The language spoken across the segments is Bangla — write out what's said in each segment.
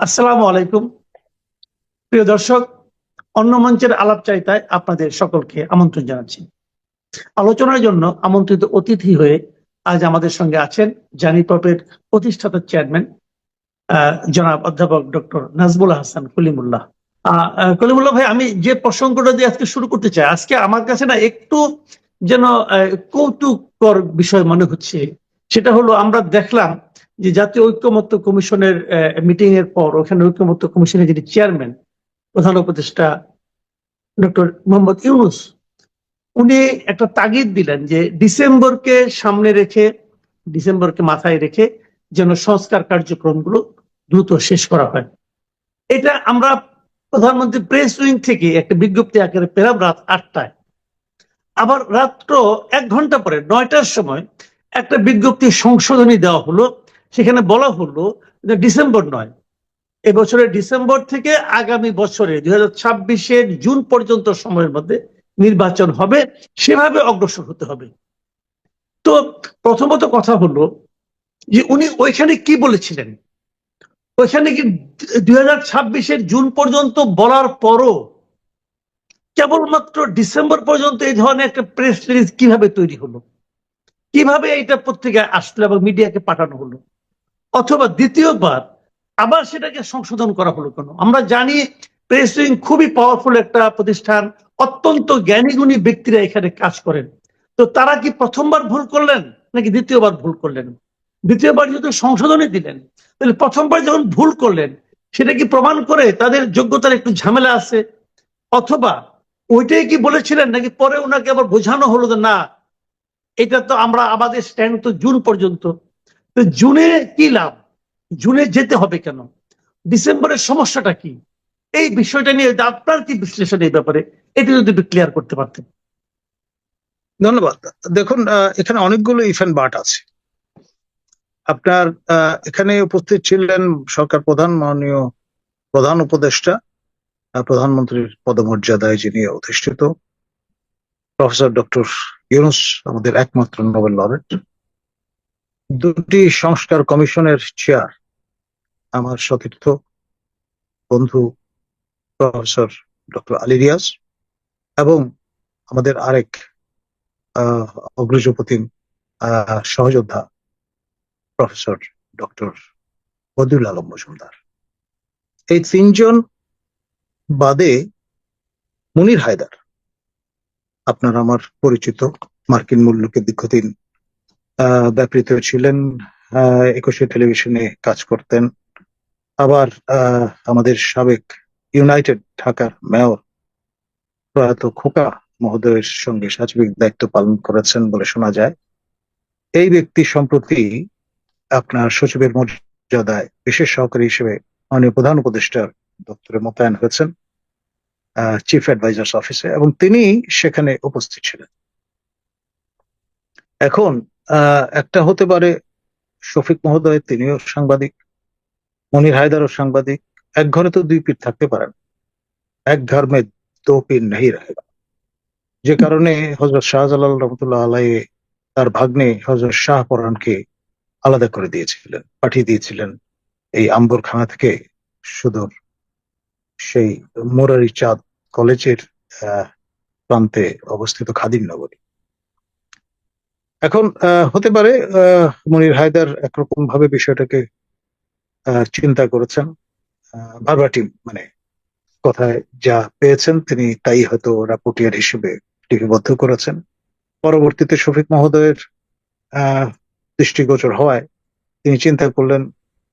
আসসালামু আলাইকুম প্রিয় দর্শক, অন্য মঞ্চের আলাপচারিতায় আপনাদের সকলকে আমন্ত্রণ জানাচ্ছি। আলোচনার জন্য আমন্ত্রিত অতিথি হয়ে আজ আমাদের সঙ্গে আছেন জানিপপের প্রতিষ্ঠাতা চেয়ারম্যান জনাব অধ্যাপক ডক্টর নাজমুল হাসান কলিমুল্লাহ। কলিমুল্লাহ ভাই, আমি যে প্রসঙ্গটা দিয়ে আজকে শুরু করতে চাই, আজকে আমার কাছে না একটু যেন কৌতুককর বিষয় মনে হচ্ছে। সেটা হলো, আমরা দেখলাম যে জাতীয় ঐক্যমত্য কমিশনের মিটিং এর পর ওখানে ঐক্যমত্য কমিশনের যিনি চেয়ারম্যান, প্রধান উপদেষ্টা ডক্টর মোহাম্মদ ইউনূস, উনি একটা তাগিদ দিলেন যে ডিসেম্বরকে মাথায় রেখে যেন সংস্কার কার্যক্রমগুলো দ্রুত শেষ করা হয়। এটা আমরা প্রধানমন্ত্রী প্রেস উইং থেকে একটা বিজ্ঞপ্তি আকারে পেলাম রাত 8টায়। আবার রাত্র 1 ঘন্টা পরে 9টার সময় একটা বিজ্ঞপ্তি সংশোধনী দেওয়া হলো। সেখানে বলা হলো যে ডিসেম্বর নয়, এবছরের ডিসেম্বর থেকে আগামী বছরে 2026-এর জুন পর্যন্ত সময়ের মধ্যে নির্বাচন হবে, সেভাবে অগ্রসর হতে হবে। তো প্রথমত কথা হলো যে উনি ওইখানে কি বলেছিলেন? ওইখানে কি 2026-এর জুন পর্যন্ত বলার পরও কেবলমাত্র ডিসেম্বর পর্যন্ত এই ধরনের একটা প্রেস রিলিজ কিভাবে তৈরি হলো? কিভাবে এটা পত্রিকায় আসলো এবং মিডিয়াকে পাঠানো হলো? অথবা দ্বিতীয়বার আবার সেটাকে সংশোধন করা হলো কেন? আমরা জানি প্রেস উইং খুবই পাওয়ারফুল একটা প্রতিষ্ঠান, অত্যন্ত জ্ঞানীগুণী ব্যক্তিরা এখানে কাজ করেন। তো তারা কি প্রথমবার ভুল করলেন নাকি দ্বিতীয়বার ভুল করলেন? দ্বিতীয়বার যেহেতু সংশোধনী দিলেন, তাহলে প্রথমবার যখন ভুল করলেন সেটা কি প্রমাণ করে তাদের যোগ্যতার একটু ঝামেলা আছে? অথবা ওইটাই কি বলেছিলেন, নাকি পরে ওনাকে আবার বোঝানো হলো যে না, এটা তো আমরা আমাদের স্ট্যান্ড তো জুন পর্যন্ত। তো জুনে কি লাভ? জুনে যেতে হবে কেন? ডিসেম্বরের সমস্যাটা কি? এই বিষয়টা নিয়ে আপনার কি বিশ্লেষণ এই ব্যাপারে? এটা যদি একটু ক্লিয়ার করতে পারতেন। ধন্যবাদ। দেখুন, এখানে অনেকগুলো ইফেন্ট বাট আছে। আপনার এখানে উপস্থিত ছিলেন সরকার প্রধান, মাননীয় প্রধান উপদেষ্টা, প্রধানমন্ত্রীর পদমর্যাদায় যিনি অধিষ্ঠিত প্রফেসর ডক্টর ইউনূস, আমাদের একমাত্র নোবেল লরেট। দুটি সংস্কার কমিশনের চেয়ার আমার সতীর্থ বন্ধু প্রফেসর ডক্টর আলী রিয়াজ, এবং আমাদের আরেক অগ্রজপ্রতিম সহযোদ্ধা প্রফেসর ডক্টর বদিউল আলম মজুমদার। এই তিনজন বাদে মুনির হায়দার, আপনার আমার পরিচিত, মার্কিন মুলুকে দীর্ঘদিন ব্যাপৃত ছিলেন, 21শে টেলিভিশনে কাজ করতেন। আবার আমাদের সাবেক ইউনাইটেড ঢাকার মেয়র প্রয়াত খোকা মহোদয়ের সঙ্গে সার্বিক দায়িত্ব পালন করেছেন বলে শোনা যায়। এই ব্যক্তি সম্প্রতি আপনার সচিবের মর্যাদায় বিশেষ সহকারী হিসেবে মাননীয় প্রধান উপদেষ্টার দপ্তরে মোতায়েন হয়েছেন, চিফ অ্যাডভাইজার্স অফিসে, এবং তিনি সেখানে উপস্থিত ছিলেন। এখন একটা হতে পারে শফিক মহোদয়, তিনিও সাংবাদিক, মুনির হায়দারও সাংবাদিক। এক ঘরে তো দুই পীর থাকতে পারেন, এক ঘর মে দো পীর নেই রহেগা। যে কারণে হযরত শাহজালাল রহমতুল্লাহ আলাইহি তার ভাগ্নে হযরত শাহ পরানকে আলাদা করে দিয়েছিলেন, পাঠিয়ে দিয়েছিলেন এই আম্বরখানা থেকে সুদূর সেই মোরারি চাঁদ কলেজের প্রান্তে অবস্থিত খাদিম নগরী। এখন হতে পারে মুনির হায়দার একরকম ভাবে বিষয়টাকে চিন্তা করেছেন, ভার্বাটিম মানে কথায় যা পেয়েছেন তিনি তাই হয়তো রাপোর্টিয়ার হিসেবে লিপিবদ্ধ করেছেন। পরবর্তীতে শফিক মহোদয়ের দৃষ্টিগোচর হওয়ায় তিনি চিন্তা করলেন,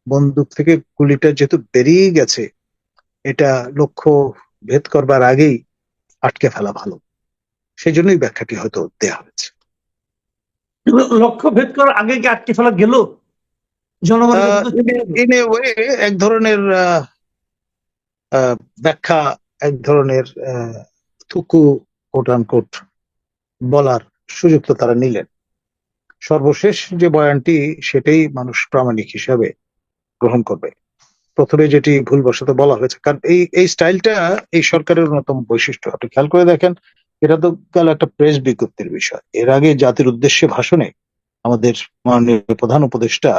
বন্দুক থেকে গুলিটা যেহেতু বেরিয়ে গেছে, এটা লক্ষ্য ভেদ করবার আগেই আটকে ফেলা ভালো। সেই জন্যই ব্যাখ্যাটি হয়তো দেয়া হয়েছে। লক্ষ্য ভেদ করার আগে কি আটকে ফেলা গেল? এক ধরনের ব্যাখ্যা, এক ধরনের থুকু কোট আনকোট বলার সুযোগ তো তারা নিলেন। সর্বশেষ যে বয়ানটি সেটাই মানুষ প্রামাণিক হিসাবে গ্রহণ করবে। প্রথমে যেটি ভুলবশত বলা হয়েছে, কারণ এই স্টাইলটা এই সরকারের অন্যতম বৈশিষ্ট্য। আপনি খেয়াল করে দেখেন, এটা তো গেল একটা প্রেস বিজ্ঞপ্তির বিষয়। এর আগে জাতির উদ্দেশ্যে ভাষণে আমাদের মাননীয় প্রধান উপদেষ্টা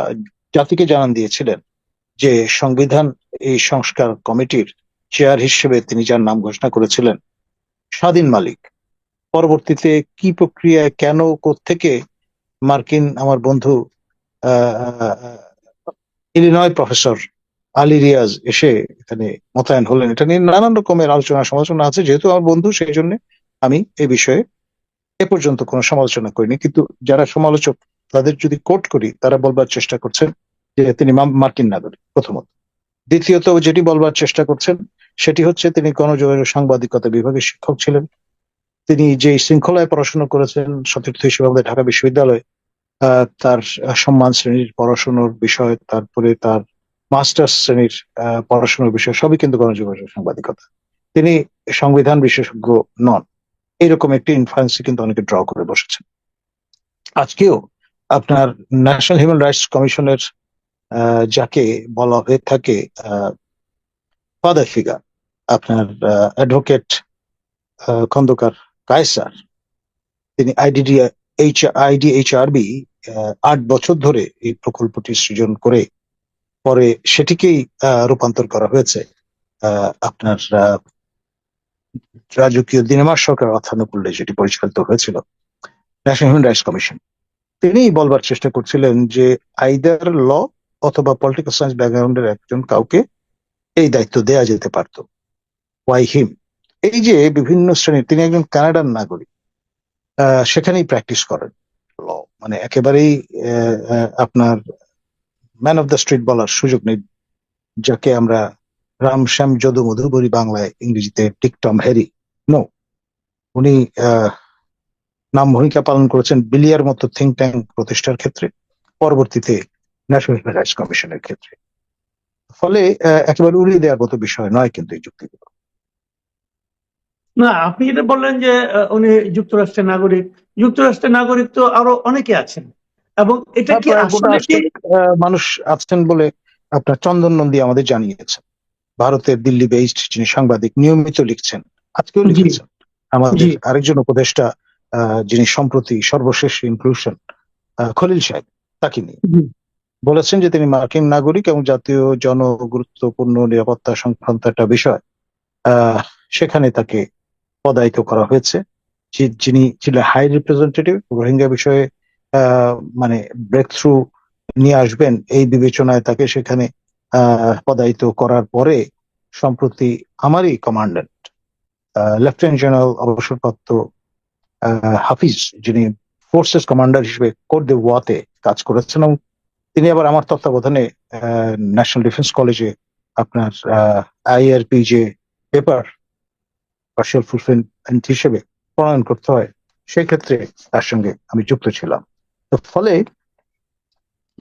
জাতিকে জানান দিয়েছিলেন যে সংবিধান এই সংস্কার কমিটির চেয়ার হিসেবে তিনি যার নাম ঘোষণা করেছিলেন, স্বাধীন মালিক, পরবর্তীতে কি প্রক্রিয়ায় কেন কোত্থেকে মার্কিন আমার বন্ধু ইলিনয় প্রফেসর আলী রিয়াজ এসে এখানে মোতায়েন হলেন, এটা নিয়ে নানান রকমের আলোচনা সমালোচনা আছে। যেহেতু আমার বন্ধু, সেই জন্য আমি এই বিষয়ে এ পর্যন্ত কোনো সমালোচনা করিনি। কিন্তু যারা সমালোচক তাদের যদি কোট করি, তারা বলবার চেষ্টা করছেন যে তিনি মার্কিন নাগরিক, প্রথমত। দ্বিতীয়ত যেটি বলবার চেষ্টা করছেন সেটি হচ্ছে তিনি গণযোগাযোগ সাংবাদিকতা বিভাগের শিক্ষক ছিলেন। তিনি যে শৃঙ্খলায় পড়াশোনা করেছেন সতীর্থ হিসেবে আমাদের ঢাকা বিশ্ববিদ্যালয়, তার সম্মান শ্রেণীর পড়াশোনার বিষয়, তারপরে তার মাস্টার্স শ্রেণীর পড়াশোনার বিষয় সবই কিন্তু গণযোগাযোগ সাংবাদিকতা। তিনি সংবিধান বিশেষজ্ঞ নন, এইরকম একটি ইনফ্লুয়েন্স কিন্তু অনেকে ড্র করে বসেছেন। আজকেও আপনার ন্যাশনাল হিউম্যান রাইটস কমিশনের যাকে বলা হয়ে থাকে ফাদার ফিগার, আপনার অ্যাডভোকেট খন্দকার কায়সার, তিনি আইডিএইচআরবি 8 বছর ধরে এই প্রকল্পটি সৃজন করে পরে সেটিকেই রূপান্তর করা হয়েছে আপনার রাজকীয় দিনেমার সরকার অর্থানুকূল্যে যেটি পরিচালিত হয়েছিল, ন্যাশনাল হিউম্যান রাইটস কমিশন। তিনি বলবার চেষ্টা করছিলেন যে আইদার ল অথবা পলিটিক্যাল সায়েন্স ব্যাকগ্রাউন্ডের একজন কাউকে এই দায়িত্ব দেয়া যেতে পারত। ওয়াই হিম? এই যে বিভিন্ন শ্রেণীর, তিনি একজন কানাডার নাগরিক, সেখানেই প্র্যাকটিস করেন ল, মানে একেবারেই আপনার ম্যান অফ দ্য স্ট্রিট বলার সুযোগ নেই, যাকে আমরা রাম শ্যাম যদু মধু বলি বাংলায়, ইংরেজিতে টিক টম হ্যারি। নো, উনি নাম ভূমিকা পালন করেছেন বিলিয়ার মতো থিঙ্ক ট্যাঙ্ক প্রতিষ্ঠার ক্ষেত্রে, পরবর্তীতে ন্যাশনাল হিউম্যান রাইটস কমিশনের ক্ষেত্রে। ফলে একেবারে উড়িয়ে দেওয়ার মতো বিষয় নয় কিন্তু এই যুক্তিগুলো। না, আপনি যেটা বললেন যে উনি যুক্তরাষ্ট্রের নাগরিক, যুক্তরাষ্ট্রের নাগরিক তো আরো অনেকে আছেন, এবং এটা কি আসলে কি মানুষ আছেন বলে আপনার চন্দন নন্দী আমাদের জানিয়েছেন, ভারতের দিল্লি বেসড যিনি সাংবাদিক, নিয়মিত লিখছেন, আজকেও লিখেছেন। আমাদের আরেকজন উপদেষ্টা যিনি সম্প্রতি সর্বশেষ ইনক্লুশন, খলিল সাহেব, তাকে নিয়ে বলেছেন যে তিনি মার্কিন নাগরিক এবং জাতীয় জনগুরুত্বপূর্ণ নিরাপত্তা সংক্রান্ত একটা বিষয় সেখানে তাকে পদায়িত করা হয়েছে। যিনি ছিলেন হাই রিপ্রেজেন্টেটিভ, রোহিঙ্গা বিষয়ে মানে ব্রেক থ্রু নিয়ে আসবেন এই বিবেচনায় তাকে সেখানে পদায়িত করার পরে সম্প্রতি আমারই কমান্ডেন্ট লেফটেন্যান্ট জেনারেল অবসরপ্রাপ্ত হাফিজ, যিনি ফোর্সেস কমান্ডার হিসেবে কোট দে ওয়াতে কাজ করেছেন, এবং তিনি আবার আমার তত্ত্বাবধানে ন্যাশনাল ডিফেন্স কলেজে আপনার আইআরপি যে পেপার পার্শিয়াল ফুলফিলমেন্ট হিসেবে প্রণয়ন করতে হয়, সেই ক্ষেত্রে তার সঙ্গে আমি যুক্ত ছিলাম। তো ফলে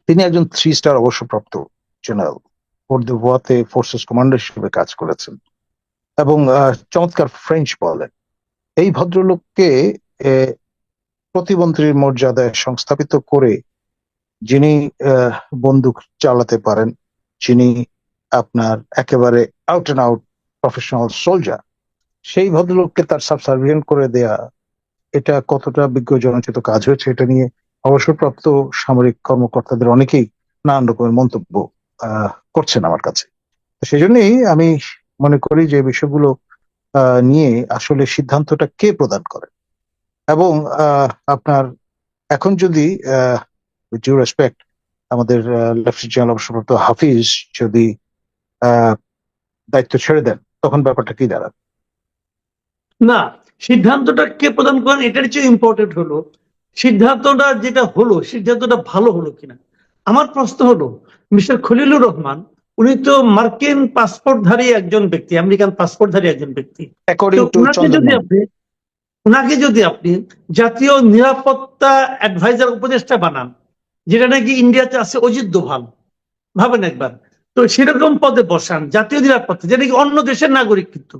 তিনি একজন 3 স্টার অবসরপ্রাপ্ত জেনারেল, কোট দে ওয়াতে ফোর্সেস কমান্ডার হিসেবে কাজ করেছেন এবং চমৎকার ফ্রেঞ্চ বলেন। এই ভদ্রলোককে প্রতিমন্ত্রীর মর্যাদায় সংস্থাপিত করে, যিনি বন্দুক চালাতে পারেন, যিনি আপনার একেবারে out and out professional soldier, সেই ভদ্রলোককে তার সাবসার্ভিয়েন্ট করে দেয়া, এটা কতটা বিজ্ঞ জনচিত কাজ হয়েছে এটা নিয়ে অবসরপ্রাপ্ত সামরিক কর্মকর্তাদের অনেকেই নানান রকমের মন্তব্য করছেন আমার কাছে। সেই জন্যই আমি মনে করি যে বিষয়গুলো নিয়ে আসলে সিদ্ধান্তটা কে প্রদান করে, এবং আপনার এখন যদি উইথ ডিউ রেসপেক্ট আমাদের লেফটেন্যান্ট জেনারেল অবসরপ্রাপ্ত হাফিজ যদি দায়িত্ব ছেড়ে দেন, তখন ব্যাপারটা কি দাঁড়াবে? না, সিদ্ধান্তটা কে প্রদান করেন এটার চেয়ে ইম্পর্টেন্ট হলো সিদ্ধান্তটা যেটা হলো, সিদ্ধান্তটা ভালো হলো কিনা। আমার প্রশ্ন হলো, মিস্টার খলিলুর রহমান উনি তো মার্কিন পাসপোর্টধারী একজন ব্যক্তি, আমেরিকান পাসপোর্টধারী একজন ব্যক্তি। ওনাকে যদি আপনি জাতীয় নিরাপত্তা অ্যাডভাইজার উপদেষ্টা বানান, যেটা নাকি ইন্ডিয়াতে আছে অজিত দোভাল, ভাবেন একবার, তো সেরকম পদে বসান, জাতীয় নিরাপত্তা, যেটা কি অন্য দেশের নাগরিক, কিন্তু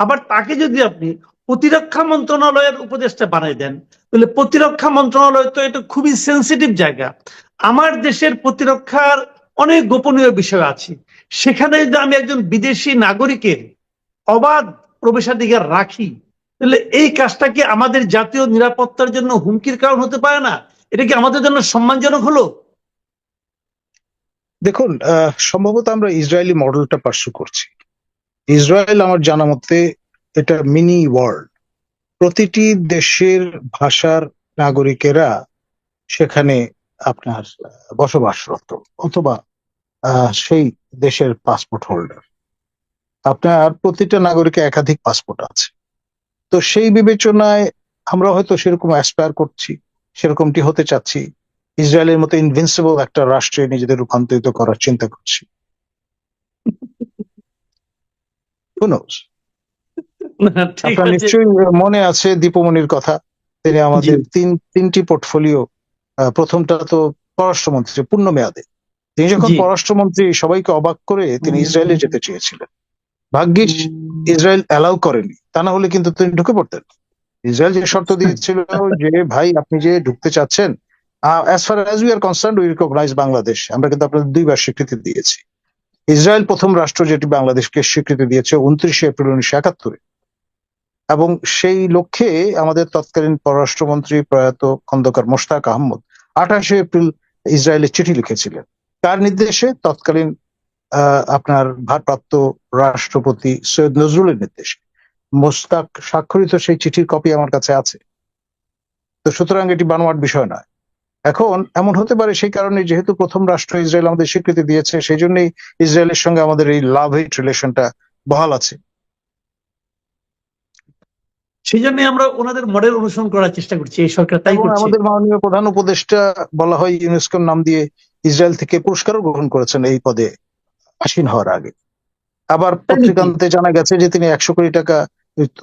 আবার তাকে যদি আপনি প্রতিরক্ষা মন্ত্রণালয়ের উপদেষ্টা বানাই দেন, তাহলে প্রতিরক্ষা মন্ত্রণালয় তো এটা খুবই সেন্সিটিভ জায়গা। আমার দেশের প্রতিরক্ষার অনেক গোপনীয় বিষয় আছে, সেখানে যদি আমি একজন বিদেশি নাগরিকের অবাধ প্রবেশাধিকার রাখি, তাহলে এই কাজটা কি আমাদের জাতীয় নিরাপত্তার জন্য হুমকির কারণ হতে পারে না? এটা কি আমাদের জন্য সম্মানজনক হলো? দেখুন, সম্ভবত আমরা ইসরায়েলি মডেলটা পার্সু করছি। ইসরায়েল আমার জানা মতে এটা মিনি ওয়ার্ল্ড। প্রতিটি দেশের ভাষার নাগরিকেরা সেখানে আপনার বসবাসরত, অথবা সেই দেশের পাসপোর্ট হোল্ডার। আপনার প্রতিটা নাগরিকের একাধিক পাসপোর্ট আছে। তো সেই বিবেচনায় আমরা হয়তো সেরকম অ্যাসপায়ার করছি, সেরকমটি হতে চাচ্ছি, ইসরায়েলের মতো ইনভিনসিবল একটা রাষ্ট্রে নিজেদের রূপান্তরিত করার চিন্তা করছি। Who knows? ঠিক আপনার আছে। নিশ্চয়ই মনে আছে দীপমণির কথা। তিনি আমাদের তিনটি পোর্টফোলিও, প্রথমটা তো পররাষ্ট্রমন্ত্রী পূর্ণ মেয়াদে, তিনি যখন জি। পররাষ্ট্রমন্ত্রী সবাইকে অবাক করে তিনি ইসরায়েলে যেতে চেয়েছিলেন। ভাগ্যিস ইসরায়েল অ্যালাউ করেনি, তা না হলে কিন্তু তিনি ঢুকে পড়তেন। ইসরায়েল যে শর্ত দিয়েছিল যে ভাই আপনি যে ঢুকতে চাচ্ছেন, as far as we are concerned we recognize Bangladesh, আমরা কিন্তু আপনাদের 2বার স্বীকৃতি দিয়েছি। ইসরায়েল প্রথম রাষ্ট্র যেটি বাংলাদেশকে স্বীকৃতি দিয়েছে 29শে এপ্রিল 1971-এ। এবং সেই লক্ষ্যে আমাদের তৎকালীন পররাষ্ট্রমন্ত্রী প্রয়াত খন্দকার মোশতাক আহমদ 28শে এপ্রিল ইসরায়েলে চিঠি লিখেছিলেন। তার নির্দেশে তৎকালীন আপনার ভারপ্রাপ্ত রাষ্ট্রপতি সৈয়দ নজরুলের নির্দেশে মোশতাক স্বাক্ষরিত সেই চিঠির কপি আমার কাছে আছে। তো সুতরাং এটি বানোয়াট বিষয় নয়। এখন এমন হতে পারে সেই কারণে, যেহেতু প্রথম রাষ্ট্র ইসরায়েল আমাদের স্বীকৃতি দিয়েছে, সেই জন্যই ইসরায়েলের সঙ্গে আমাদের এই লাভ হেট রিলেশনটা বহাল আছে। সেই জন্য আমরা ওনাদের মডেল অনুসরণ করার চেষ্টা করছি, এই সরকার তাই এবং করছে। আমাদের মাননীয় প্রধান উপদেষ্টা বলা হয় ইউনেস্কোর নাম দিয়ে ইসরায়েল থেকে পুরস্কারও গ্রহণ করেছেন এই পদে আসীন হওয়ার আগে। আবার পত্রিকান্তে জানা গেছে যে তিনি 100 কোটি টাকা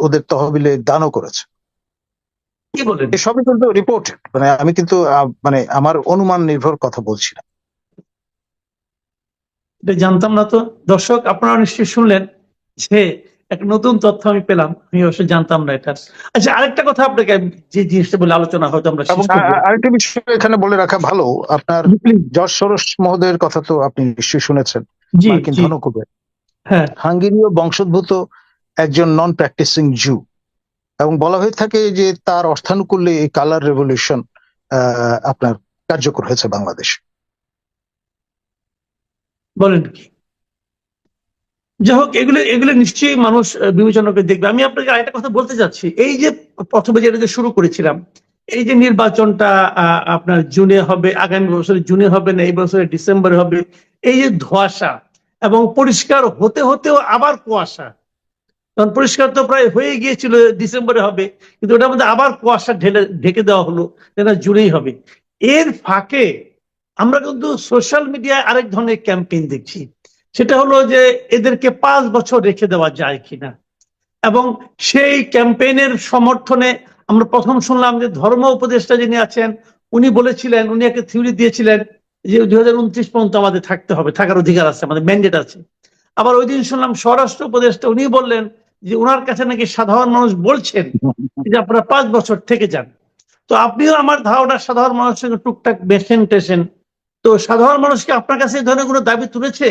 ওদের তহবিলে দানও করেছেন। কি বলেন? এসবই কিন্তু রিপোর্টেড, মানে আমি কিন্তু মানে আমার অনুমান নির্ভর কথা বলছি না। এটা জানতাম না তো। দর্শক, আপনারা নিশ্চয়ই শুনলেন যে একটা নতুন তথ্য আমি পেলাম, আমি অবশ্য জানতাম না এটা। আচ্ছা, আরেকটা কথা আপনাকে, যে জিনিসটা বলে আলোচনা হয়তো আমরা এবং শেষ করবো। আরেকটা বিষয় এখানে বলে রাখা ভালো, আপনার জর্জ সোরস মহোদয়ের কথা তো আপনি নিশ্চয়ই শুনেছেন, জি মার্কিন জি, ধনকুবের, হ্যাঁ। হাঙ্গেরীয় বংশোদ্ভূত একজন নন প্র্যাকটিসিং জু। এবং বলা হয়ে থাকে যে তার অর্থানুকূল্যে এই কালার রেভলিউশন আপনার কার্যকর হয়েছে বাংলাদেশে। বলেন কি? যাই হোক, এগুলো এগুলো নিশ্চয়ই মানুষ বিবেচনা করে দেখবে। আমি আপনাকে আরেকটা কথা বলতে চাচ্ছি, এই যে প্রথমে যেটা দিয়ে শুরু করেছিলাম, এই যে নির্বাচনটা আপনার জুনে হবে, আগামী বছরের জুনে হবে না, এই বছরের ডিসেম্বরে হবে, এই যে ধোঁয়াশা এবং পরিষ্কার হতে হতেও আবার কুয়াশা, কারণ পরিষ্কার তো প্রায় হয়ে গিয়েছিল ডিসেম্বরে হবে, কিন্তু ওটার মধ্যে আবার কুয়াশা ঢেকে দেওয়া হলো যেটা জুড়েই হবে। এর ফাঁকে আমরা কিন্তু সোশ্যাল মিডিয়ায় আরেক ধরনের ক্যাম্পেইন দেখছি, সেটা হলো যে এদেরকে 5 বছর রেখে দেওয়া যায় কিনা। এবং সেই ক্যাম্পেইনের সমর্থনে আমরা প্রথম শুনলাম যে ধর্ম উপদেষ্টা যিনি আছেন উনি বলেছিলেন, উনি একটা থিওরি দিয়েছিলেন যে 2029 পর্যন্ত আমাদের থাকতে হবে, থাকার অধিকার আছে, আমাদের ম্যান্ডেট আছে। আবার ওই দিন শুনলাম স্বরাষ্ট্র উপদেষ্টা উনি বললেন যে ওনার কাছে নাকি সাধারণ মানুষ বলছেন যে আপনারা 5 বছর থেকে যান। তো আপনিও আমার ধারণা সাধারণ মানুষের সঙ্গে টুকটাক বেসেন টেসেন, তো সাধারণ মানুষকে আপনার কাছে এই ধরনের কোনো দাবি তুলেছে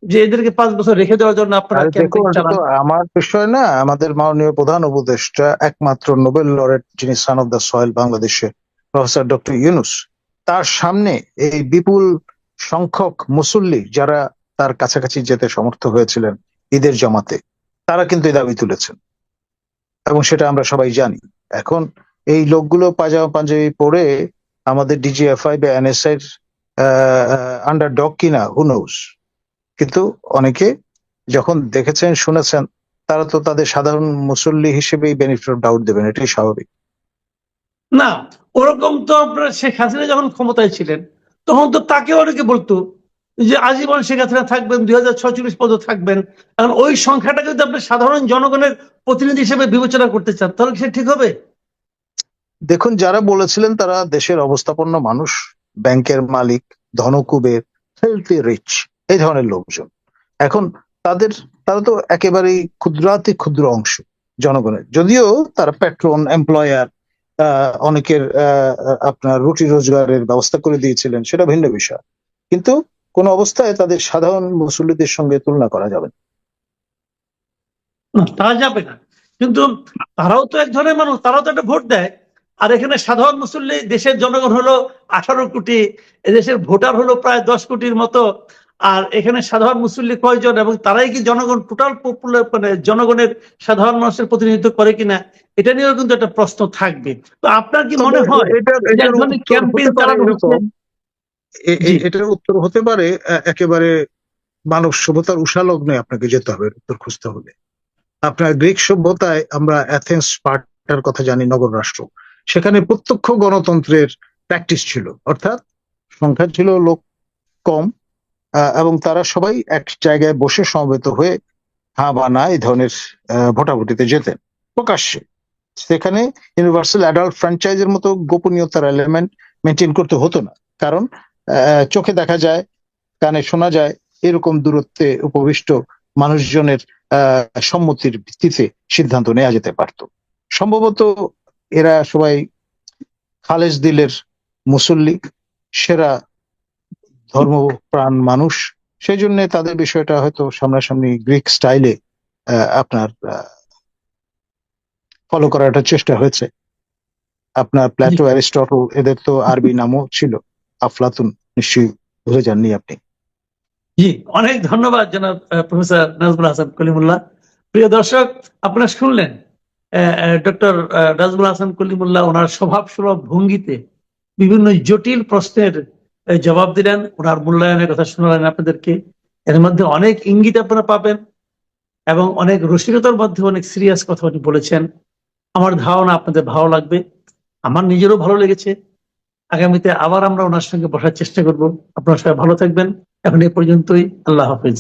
যে এদেরকে 5 বছর রেখে দেওয়ার জন্য আপনারা দেখো, ক্যাম্পেইন এটা চালান? তো আমার বিষয় না। আমাদের মাননীয় প্রধান উপদেষ্টা, একমাত্র নোবেল লরেট যিনি সান অফ দ্য সয়েল বাংলাদেশে, প্রফেসর ডক্টর ইউনুস, তার সামনে এই বিপুল সংখ্যক মুসল্লি যারা তার কাছাকাছি যেতে সমর্থ হয়েছিলেন ঈদের জমাতে, তারা কিন্তু এই দাবি তুলেছেন এবং সেটা আমরা সবাই জানি। এখন এই লোকগুলো পাজামা পাঞ্জাবি পরে আমাদের ডিজিএফআই বা এনএসআই এর আন্ডার ডগ কিনা হু নোস, কিন্তু অনেকে যখন দেখেছেন শুনেছেন তারা তো তাদের সাধারণ মুসল্লি হিসেবেই বেনিফিট অফ ডাউট দেবেন, এটাই স্বাভাবিক। না, ওরকম তো আপনার শেখ হাসিনা যখন ক্ষমতায় ছিলেন তখন তো তাকে অনেকে বলতো যে আজীবন শেখ হাসিনা থাকবেন, 2046 পর্যন্ত থাকবেন। এখন ওই সংখ্যাটাকে যদি আপনি সাধারণ জনগণের প্রতিনিধি হিসেবে বিবেচনা করতে চান তাহলে সে ঠিক হবে? দেখুন, যারা বলেছিলেন তারা দেশের অবস্থাপন্ন মানুষ, ব্যাংকের মালিক, ধনকুবের, হেলথি রিচ, এই ধরনের লোকজন। এখন তারা তো একেবারেই ক্ষুদ্রাতি ক্ষুদ্র অংশ জনগণের, যদিও তারা প্যাট্রন, এমপ্লয়ার, অনেকের আপনার রুটি রোজগারের ব্যবস্থা করে দিয়েছিলেন, সেটা ভিন্ন বিষয়। কিন্তু কোন অবস্থায় তাদের সাধারণ মুসল্লিদের সঙ্গে তুলনা করা যাবে না। না, তা যাবে না, কিন্তু তারাও তো এক ধরনের মানুষ, তারাও তো একটা ভোট দেয়। আর এখানে সাধারণ মুসল্লি, দেশের জনগণ হলো 18 কোটি, এদেশের ভোটার হলো প্রায় 10 কোটির মতো। আর এখানে সাধারণ মুসল্লি কয়জন এবং তারাই কি জনগণ টোটাল পপুলার মানে জনগণের সাধারণ মানুষের প্রতিনিধিত্ব করে কিনা, এটা নিয়েও কিন্তু একটা প্রশ্ন থাকবে। তো আপনার কি মনে হয় যে এক এটার ধরনের উত্তর ক্যাম্পেইন হতে পারে চালানো হচ্ছে? এরকম, জি এটার উত্তর হতে পারে একেবারে মানব সভ্যতার উষালগ্নে আপনাকে যেতে হবে উত্তর খুঁজতে হলে। আপনার গ্রিক সভ্যতায় আমরা অ্যাথেন্স স্পার্টার কথা জানি, নগর রাষ্ট্র, সেখানে প্রত্যক্ষ গণতন্ত্রের প্র্যাকটিস ছিল, অর্থাৎ সংখ্যা ছিল লোক কম, এবং তারা সবাই এক জায়গায় বসে সমবেত হয়ে হা বা না এই ধরনের ভোটাভুটিতে যেতেন প্রকাশ্যে। সেখানে ইউনিভার্সাল অ্যাডাল্ট ফ্র্যাঞ্চাইজের মতো গোপনীয়তার এলিমেন্ট মেনটেন করতে হতো না, কারণ চোখে দেখা যায়, কানে শোনা যায়, এরকম দূরত্বে উপবিষ্ট মানুষজনের সম্মতির ভিত্তিতে সিদ্ধান্ত নেওয়া যেতে পারত। সম্ভবত এরা সবাই খালেজ দিলের মুসল্লি, সেরা ধর্মপ্রাণ মানুষ, সেই জন্য তাদের বিষয়টা হয়তো সামনাসামনি গ্রিক স্টাইলে আপনার ফলো করার একটা চেষ্টা হয়েছে। আপনার প্ল্যাটো, অ্যারিস্টটল, এদের তো আরবি নামও ছিল, আফলাতুন নিশ্চয়ই ভুলে যাননি আপনি। জি, অনেক ধন্যবাদ জনাব প্রফেসর নাজমুল হাসান কলিমুল্লাহ। প্রিয় দর্শক, আপনারা শুনলেন ডক্টর নাজমুল হাসান কলিমুল্লাহ ওনার স্বভাব সুলভ ভঙ্গিতে বিভিন্ন জটিল প্রশ্নের জবাব দিলেন, ওনার মূল্যায়নের কথা শোনালেন আপনাদেরকে। এর মধ্যে অনেক ইঙ্গিত আপনারা পাবেন এবং অনেক রসিকতার মধ্যে অনেক সিরিয়াস কথা উনি বলেছেন। আমার ধারণা আপনাদের ভালো লাগবে, আমার নিজেরও ভালো লেগেছে। আগামীতে আবার আমরা ওনার সঙ্গে বসার চেষ্টা করব। আপনারা সবাই ভালো থাকবেন। এখন এই পর্যন্তই। আল্লাহ হাফিজ।